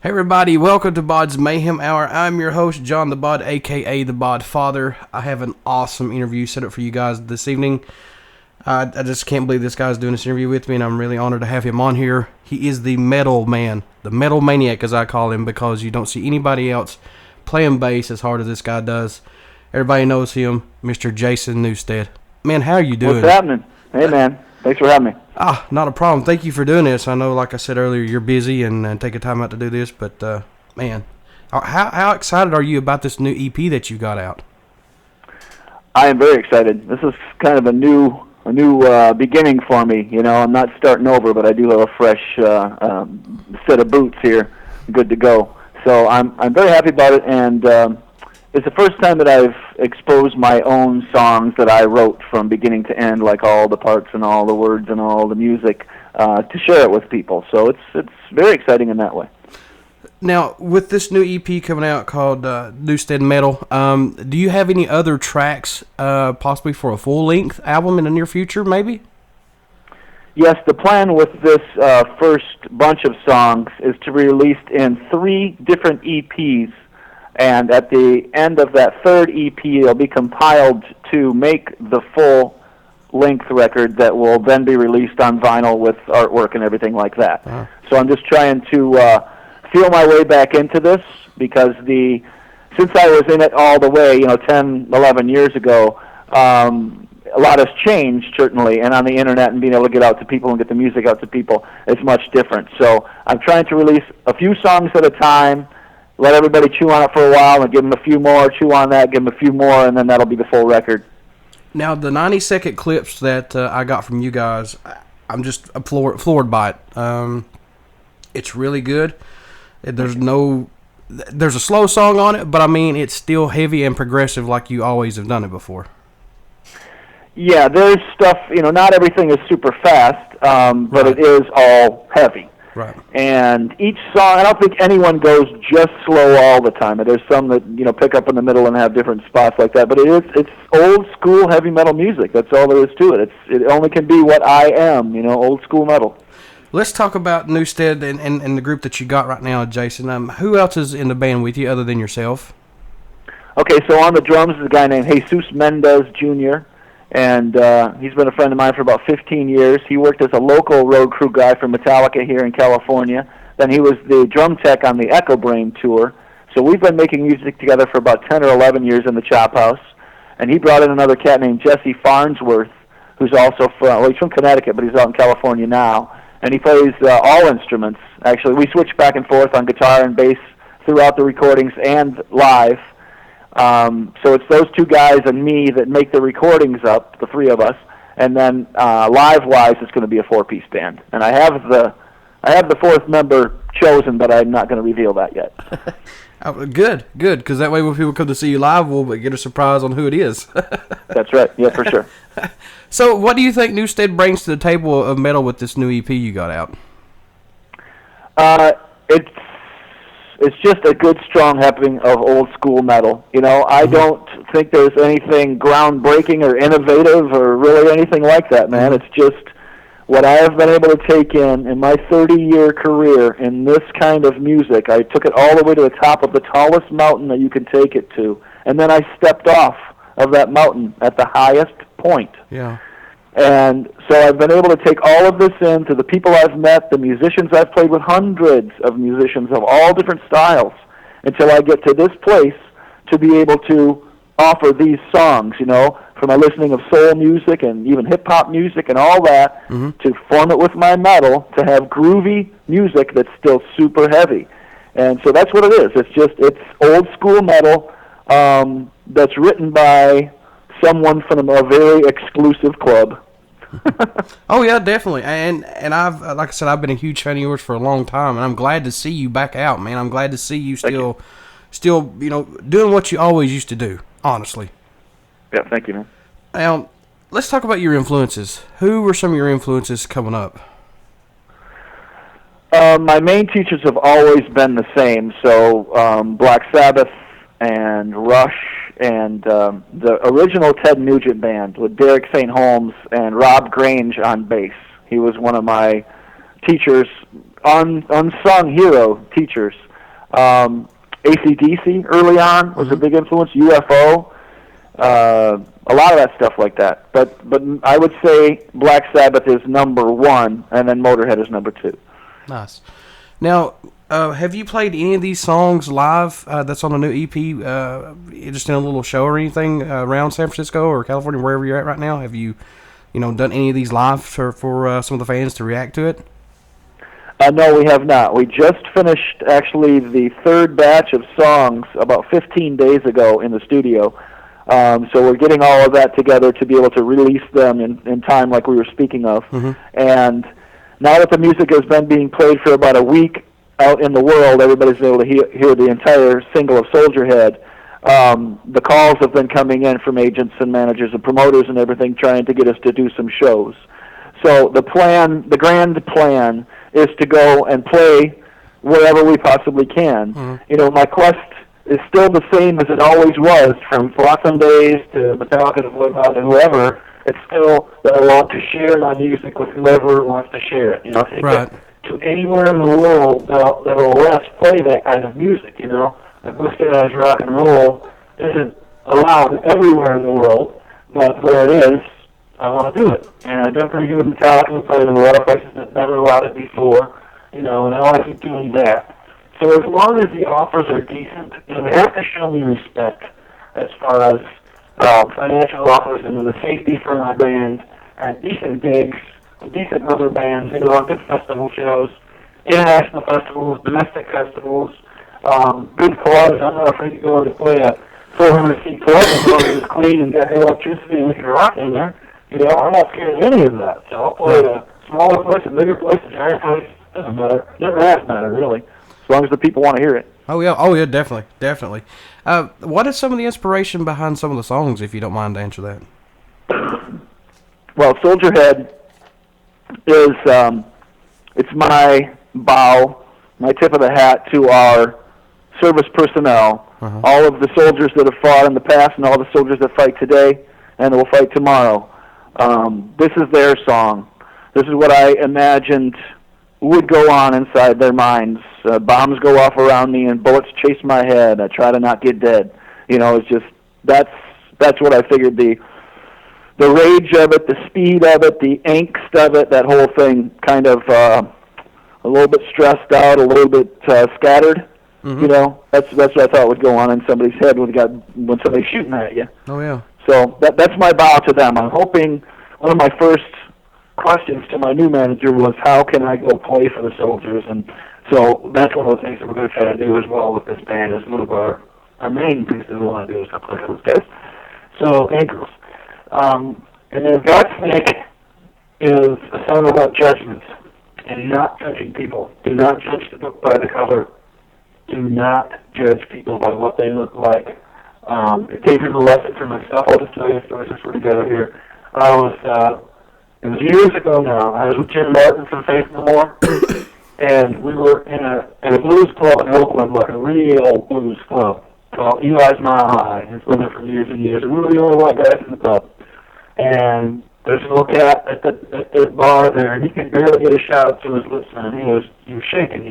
Hey everybody, welcome to BODS Mayhem Hour. I'm your host, John the Bod, aka the Bod Father. I have an awesome interview set up for you guys this evening. I just can't believe this guy's doing this interview with me, and I'm really honored to have him on here. He is the metal man, the metal maniac as I call him, because you don't see anybody else playing bass as hard as this guy does. Everybody knows him, Mr. Jason Newsted. Man, how are you doing? What's happening? Hey man, thanks for having me. Not a problem. Thank you for doing this. I know, like I said earlier, you're busy and taking time out to do this, but man, how excited are you about this new EP that you got out? I am very excited. This is kind of a new beginning for me. You know, I'm not starting over, but I do have a fresh set of boots here, good to go. So I'm very happy about it, and it's the first time that I've exposed my own songs that I wrote from beginning to end, like all the parts and all the words and all the music, to share it with people. So it's very exciting in that way. Now, with this new EP coming out called Newsted Metal, do you have any other tracks possibly for a full-length album in the near future, maybe? Yes, the plan with this first bunch of songs is to be released in 3 different EPs. And at the end of that third EP, it'll be compiled to make the full-length record that will then be released on vinyl with artwork and everything like that. So I'm just trying to feel my way back into this, because since I was in it all the way, 10, 11 years ago, a lot has changed, certainly, and on the internet and being able to get out to people and get the music out to people is much different. So I'm trying to release a few songs at a time, let everybody chew on it for a while, and give them a few more, chew on that, give them a few more, and then that'll be the full record. Now, the 90-second clips that I got from you guys, I'm just floored by it. It's really good. There's a slow song on it, but I mean, it's still heavy and progressive like you always have done it before. Yeah, there's stuff, not everything is super fast, but it is all heavy. Right. And each song, I don't think anyone goes just slow all the time. There's some that pick up in the middle and have different spots like that. But it's old school heavy metal music. That's all there is to it. It only can be what I am, old school metal. Let's talk about Newsted and the group that you got right now, Jason. Who else is in the band with you other than yourself? Okay, so on the drums is a guy named Jesus Mendez Jr., and he's been a friend of mine for about 15 years. He worked as a local road crew guy for Metallica here in California. Then he was the drum tech on the Echo Brain tour. So we've been making music together for about 10 or 11 years in the Chop House. And he brought in another cat named Jesse Farnsworth, who's also he's from Connecticut, but he's out in California now. And he plays all instruments. Actually, we switch back and forth on guitar and bass throughout the recordings and live. So it's those 2 guys and me that make the recordings up, the 3 of us, and then live-wise, it's going to be a 4-piece band. And I have the 4th member chosen, but I'm not going to reveal that yet. Good, because that way when people come to see you live, we'll get a surprise on who it is. That's right, yeah, for sure. So what do you think Newsted brings to the table of metal with this new EP you got out? It's just a good, strong helping of old school metal. I don't think there's anything groundbreaking or innovative or really anything like that, man. It's just what I have been able to take in my 30-year career in this kind of music. I took it all the way to the top of the tallest mountain that you can take it to, and then I stepped off of that mountain at the highest point. Yeah. And so I've been able to take all of this in to the people I've met, the musicians I've played with, hundreds of musicians of all different styles, until I get to this place to be able to offer these songs, for my listening of soul music and even hip-hop music and all that, to form it with my metal, to have groovy music that's still super heavy. And so that's what it is. It's old school metal that's written by someone from a very exclusive club. Oh yeah, definitely. And I've, like I said, I've been a huge fan of yours for a long time, and I'm glad to see you back out, man. I'm glad to see you still doing what you always used to do. Honestly. Yeah, thank you, man. Now, let's talk about your influences. Who were some of your influences coming up? My main teachers have always been the same. So Black Sabbath and Rush and the original Ted Nugent band with Derek St. Holmes and Rob Grange on bass. He was one of my teachers, unsung hero teachers. AC/DC early on was a big influence. UFO, a lot of that stuff like that. But I would say Black Sabbath is number one, and then Motorhead is number two. Nice. Now, have you played any of these songs live that's on a new EP, just in a little show or anything around San Francisco or California, wherever you're at right now? Have you done any of these live for some of the fans to react to it? No, we have not. We just finished, actually, the third batch of songs about 15 days ago in the studio. So we're getting all of that together to be able to release them in time like we were speaking of. Mm-hmm. And now that the music has been being played for about a week out in the world, everybody's able to hear the entire single of Soldier Head. The calls have been coming in from agents and managers and promoters and everything trying to get us to do some shows. So the grand plan is to go and play wherever we possibly can. Mm-hmm. My quest is still the same as it always was, from Blossom Days to Metallica to Bloodbath to whoever. It's still that I want to share my music with whoever wants to share it. Take right. it to anywhere in the world that will let us play that kind of music. Acousticized rock and roll isn't allowed everywhere in the world, but where it is, I want to do it. And I've done pretty good with Metallica. We've played in a lot of places that never allowed it before, and I want to keep doing that. So as long as the offers are decent, they have to show me respect as far as financial offers and the safety for my band, and decent gigs, decent other bands, on good festival shows, international festivals, domestic festivals, good clubs. I'm not afraid to go to play a 400-seat club as long as it's clean and got electricity and we can rock in there. I'm not scared of any of that. So I'll play at a smaller place, a bigger place, a giant place. Doesn't matter. Never has mattered, really. As long as the people want to hear it. Oh yeah, definitely. What is some of the inspiration behind some of the songs, if you don't mind to answer that? Well, Soldier Head is it's my bow, my tip of the hat to our service personnel, all of the soldiers that have fought in the past and all the soldiers that fight today and will fight tomorrow. This is their song. This is what I imagined would go on inside their minds. Bombs go off around me and bullets chase my head. I try to not get dead. It's just that's what I figured the rage of it, the speed of it, the angst of it, that whole thing kind of a little bit stressed out, a little bit scattered. Mm-hmm. That's what I thought would go on in somebody's head when somebody's shooting at you. Oh yeah. So that's my bow to them. I'm hoping one of my first questions to my new manager was, how can I go play for the soldiers? And so that's one of the things that we're going to try to do as well with this band. Is one of our main things that we want to do is to play for those guys. So, and girls. And then Godsnake is a song about judgment and not judging people. Do not judge the book by the cover. Do not judge people by what they look like. It gave me a lesson for myself. I'll just tell you a story since we're together here. It was years ago now. I was with Jim Martin from Faith No More, and we were in a blues club in Oakland, like a real blues club called Eli's Mile High. It's been there for years and years. And we were the only white guys in the club. And there's a little cat at the bar there, and he could barely get a shot up to his lips, and he was shaking,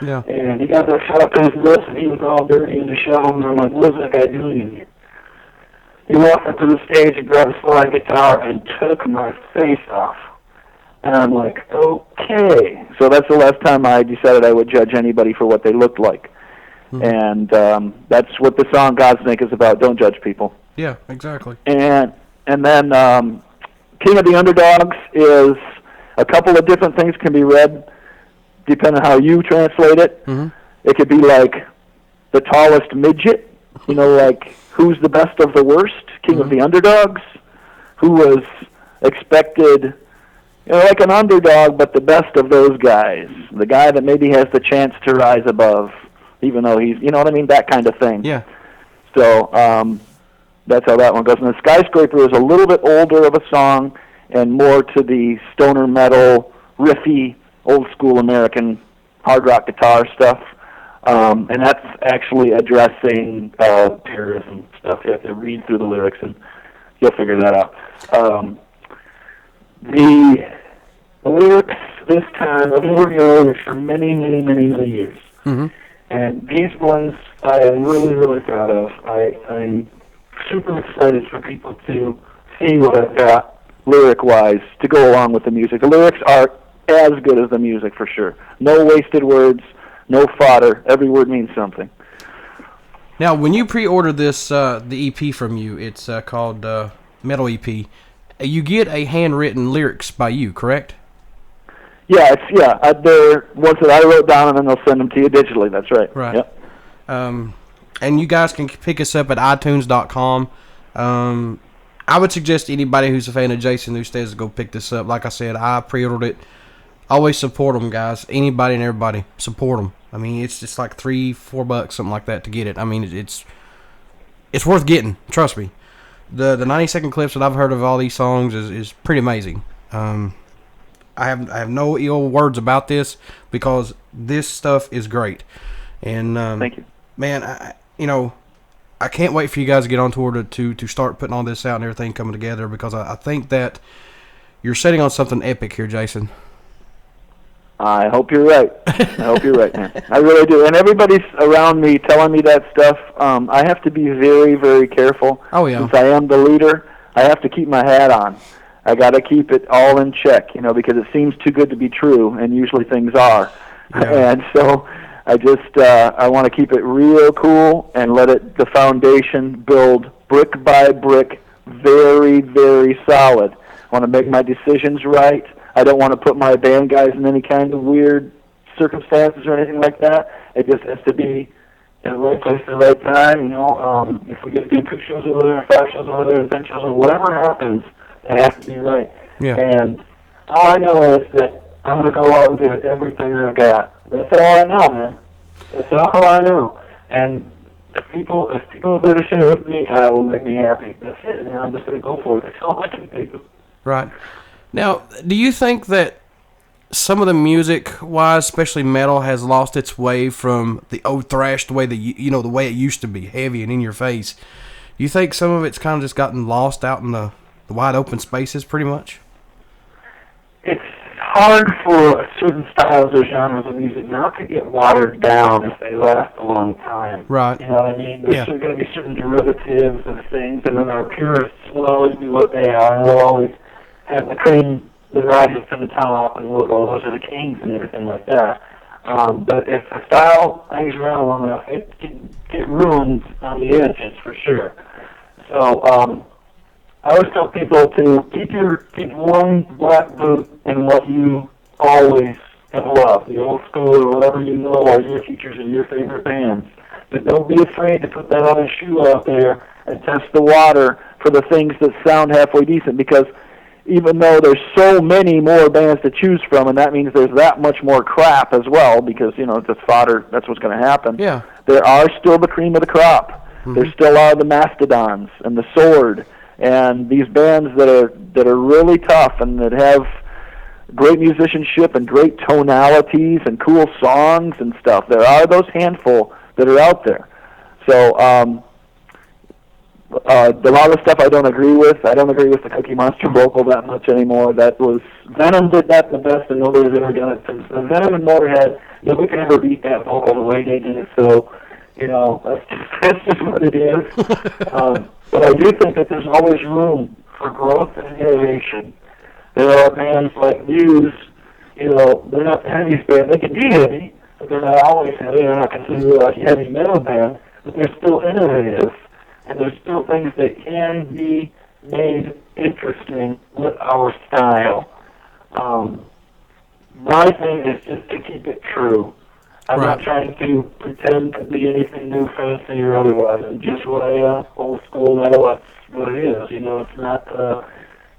Yeah. And he got that shot up to his lips, and he was all dirty in the show, and I'm like, what is that guy doing in here? He walked up to the stage and grabbed a slide guitar and took my face off. And I'm like, okay. So that's the last time I decided I would judge anybody for what they looked like. Mm-hmm. And that's what the song Godsnake is about. Don't judge people. Yeah, exactly. And then King of the Underdogs is a couple of different things can be read depending on how you translate it. Mm-hmm. It could be like the tallest midget, like who's the best of the worst, King of the Underdogs, who was expected, like an underdog, but the best of those guys, the guy that maybe has the chance to rise above, even though he's, that kind of thing. Yeah. So that's how that one goes. And the Skyscraper is a little bit older of a song and more to the stoner metal, riffy, old-school American hard rock guitar stuff. And that's actually addressing terrorism stuff. You have to read through the lyrics, and you'll figure that out. The lyrics this time, I've been working on lyrics for many, many, many, many years. Mm-hmm. And these ones I am really, really proud of. I'm super excited for people to see what I've got lyric-wise to go along with the music. The lyrics are as good as the music for sure. No wasted words, no fodder. Every word means something. Now, when you pre-order this, the EP from you, it's called Metal EP. You get a handwritten lyrics by you, correct? Yeah, they're ones that I wrote down, and then they'll send them to you digitally. That's right. Right. Yep. And you guys can pick us up at iTunes.com. I would suggest anybody who's a fan of Jason Newsted to go pick this up. Like I said, I pre-ordered it. Always support them, guys. Anybody and everybody, support them. I mean, it's just like $3-4, something like that, to get it. I mean, it's worth getting. Trust me. The 90-second clips that I've heard of all these songs is pretty amazing. I have no ill words about this because this stuff is great. And thank you, man. I can't wait for you guys to get on tour to start putting all this out and everything coming together, because I think that you're setting on something epic here, Jason. I hope you're right. I hope you're right, man. I really do. And everybody's around me telling me that stuff. I have to be very, very careful. Oh, yeah. Since I am the leader, I have to keep my hat on. I got to keep it all in check, because it seems too good to be true, and usually things are. Yeah. And so I just I want to keep it real cool and let the foundation build brick by brick, very, very solid. I want to make my decisions right. I don't want to put my band guys in any kind of weird circumstances or anything like that. It just has to be in the right place at the right time. If we get to do 2 shows over there, 5 shows over there, 10 shows over there, whatever happens, it has to be right. Yeah. And all I know is that I'm going to go out and do everything I've got. That's all I know, man. That's all I know. And if people that are sharing with me, will make me happy. That's it. And I'm just going to go for it. That's all I can do. Right. Now, do you think that some of the music-wise, especially metal, has lost its way from the old thrash, the way the way it used to be, heavy and in your face? Do you think some of it's kind of just gotten lost out in the wide open spaces, pretty much? It's hard for certain styles or genres of music not to get watered down if they last a long time. Right. You know what I mean? There's going to be certain derivatives of things, and then our purists will always be what they are, and they'll always have the cream that rises to the top, and those are the kings and everything like that. But if a style hangs around long enough, it can get ruined on the edges for sure. So I always tell people to keep one black boot in what you always have loved, the old school or whatever you know are your teachers and your favorite bands. But don't be afraid to put that other shoe out there and test the water for the things that sound halfway decent, because even though there's so many more bands to choose from, and that means there's that much more crap as well, because, it's fodder, that's what's going to happen. Yeah. There are still the cream of the crop. Mm-hmm. There still are the Mastodons and the Sword and these bands that are really tough and that have great musicianship and great tonalities and cool songs and stuff. There are those handful that are out there. So a lot of the stuff I don't agree with. I don't agree with the Cookie Monster vocal that much anymore. Venom did that the best, and nobody's ever done it since. Venom and Motorhead, nobody can ever beat that vocal the way they did it. So, that's just what it is. But I do think that there's always room for growth and innovation. There are bands like Muse, they're not the heaviest band. They can be heavy, but they're not always heavy. They're not considered a heavy metal band, but they're still innovative. And there's still things that can be made interesting with our style. My thing is just to keep it true. I'm not trying to pretend to be anything new, fancy, or otherwise. It's just what old school metal, that's what it is. It's not,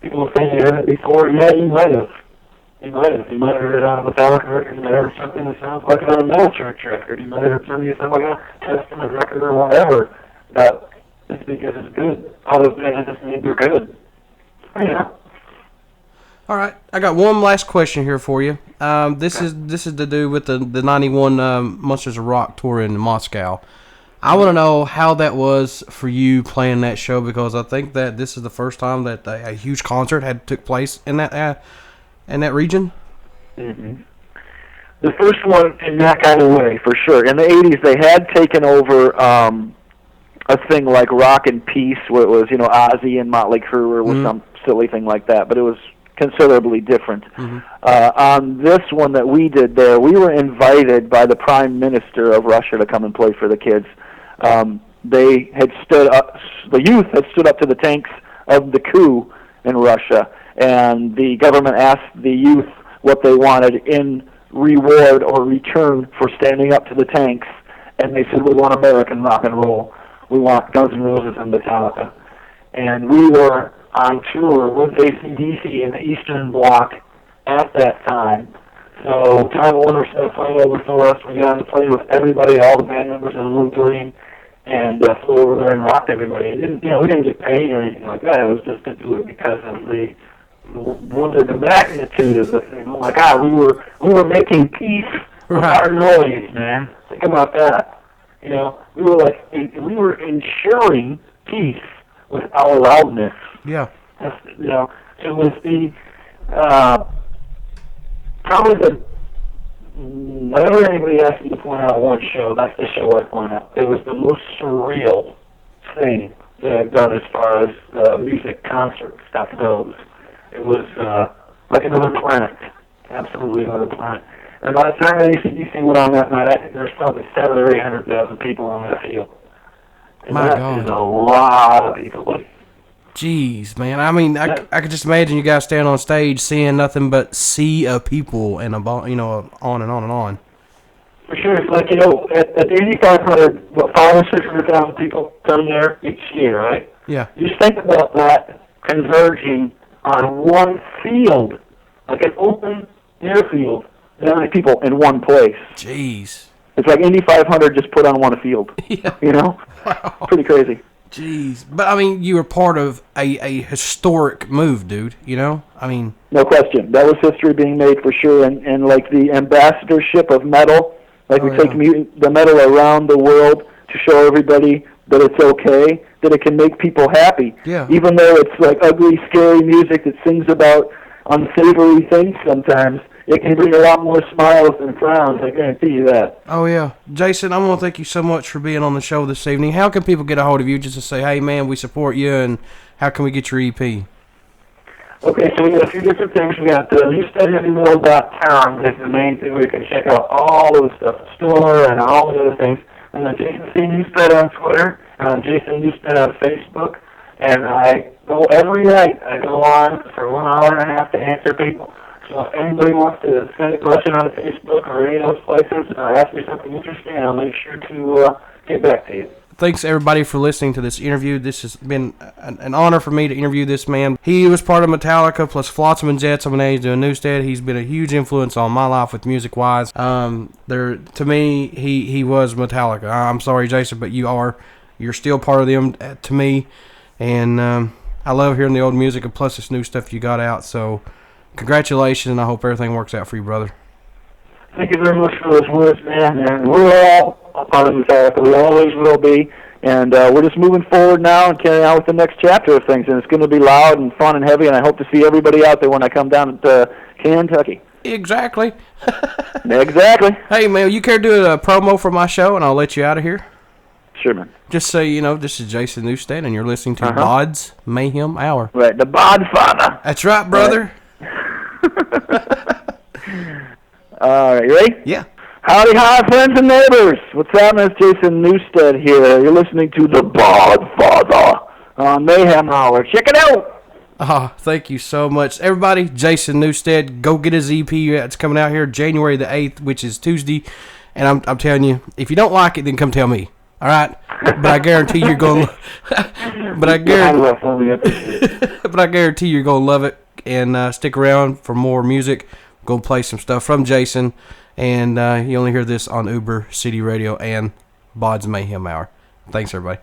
people say you heard it before. Yeah, you might have. You might have heard it on a Metallica record. You might have heard something that sounds like it on a Metal Church record. You might have heard something that sounds like a Testament record or whatever. But just because it's good, all those bands just mean they're good. Yeah. All right, I got one last question here for you. This is to do with the 91 Monsters of Rock tour in Moscow. I want to know how that was for you playing that show, because I think that this is the first time that a huge concert took place in that region. Mm-hmm. The first one in that kind of way, for sure. In the 80s, they had taken over a thing like Rock and Peace, where it was, Ozzy and Motley Crue, or some silly thing like that, but it was considerably different. On this one that we did there, we were invited by the Prime Minister of Russia to come and play for the kids. They had stood up, the youth had stood up to the tanks of the coup in Russia, and the government asked the youth what they wanted in reward or return for standing up to the tanks, and they said, we want American rock and roll. We want Guns N' Roses and Metallica. And we were on tour with AC/DC in the Eastern Bloc at that time. So Time Warner sent a plane over for us. We got on the plane with everybody, all the band members in Blue Green, and flew over there and rocked everybody. It didn't, we didn't get paid or anything like that. It was just to do it because of the magnitude of the thing. Oh my God, we were making peace with our noise, man. Think about that. We were ensuring peace with our loudness. Yeah. It was the probably the whenever anybody asks me to point out one show, that's the show I point out. It was the most surreal thing that I've done as far as music concert stuff goes. It was like another planet, absolutely another planet. And by the time AC/DC went on that night, I think there was probably 700,000 or 800,000 people on that field. And that is a lot of people. Jeez, man. I mean, I could just imagine you guys standing on stage seeing nothing but sea of people and on and on and on. For sure. It's like, at the 8,500, what, 500,000 or 600,000 people come there each year, right? Yeah. Just think about that converging on one field, like an open airfield. That many people in one place. Jeez. It's like Indy 500 just put on one field. Yeah. Wow. Pretty crazy. Jeez. But, I mean, you were part of a historic move, dude, I mean... No question. That was history being made for sure. And like the ambassadorship of metal, we take the metal around the world to show everybody that it's okay, that it can make people happy. Yeah. Even though it's like ugly, scary music that sings about unsavory things sometimes, it can bring a lot more smiles than frowns, I guarantee you that. Oh, yeah. Jason, I want to thank you so much for being on the show this evening. How can people get a hold of you just to say, hey, man, we support you, and how can we get your EP? Okay, so we got a few different things. We got newstedheavymetal.com is the main thing where you can check out all of the stuff, the store and all the other things. And then Jason C. Newsted on Twitter, Jason Newsted on Facebook. And I go every night. I go on for 1 hour and a half to answer people. So if anybody wants to send a question on Facebook or any of those places, ask me something interesting, I'll make sure to get back to you. Thanks, everybody, for listening to this interview. This has been an honor for me to interview this man. He was part of Metallica plus Flotsam and Jetsam when he's doing Newsted. He's been a huge influence on my life with music-wise. To me, he was Metallica. I'm sorry, Jason, but you're still part of them to me. And I love hearing the old music, and plus this new stuff you got out. So congratulations, and I hope everything works out for you, brother. Thank you very much for those words, man. And we're all a part of Metallica. We always will be. And we're just moving forward now and carrying on with the next chapter of things. And it's going to be loud and fun and heavy, and I hope to see everybody out there when I come down to Kentucky. Exactly. Exactly. Hey, man, you care to do a promo for my show, and I'll let you out of here? Sure, man. Just say, this is Jason Newsted, and you're listening to BODS Mayhem Hour. Right, the BOD Father. That's right, brother. Right. All right, you ready? Yeah. Howdy, hi, friends and neighbors. What's happening? It's Jason Newsted here. You're listening to the BOD Father on Mayhem Hour. Check it out. Thank you so much. Everybody, Jason Newsted, go get his EP. It's coming out here January the 8th, which is Tuesday. And I'm telling you, if you don't like it, then come tell me. All right? But I guarantee you're going to but I guarantee you're going to love it. And stick around for more music. Go play some stuff from Jason, and you only hear this on Uber City Radio and BODS Mayhem Hour. Thanks, everybody.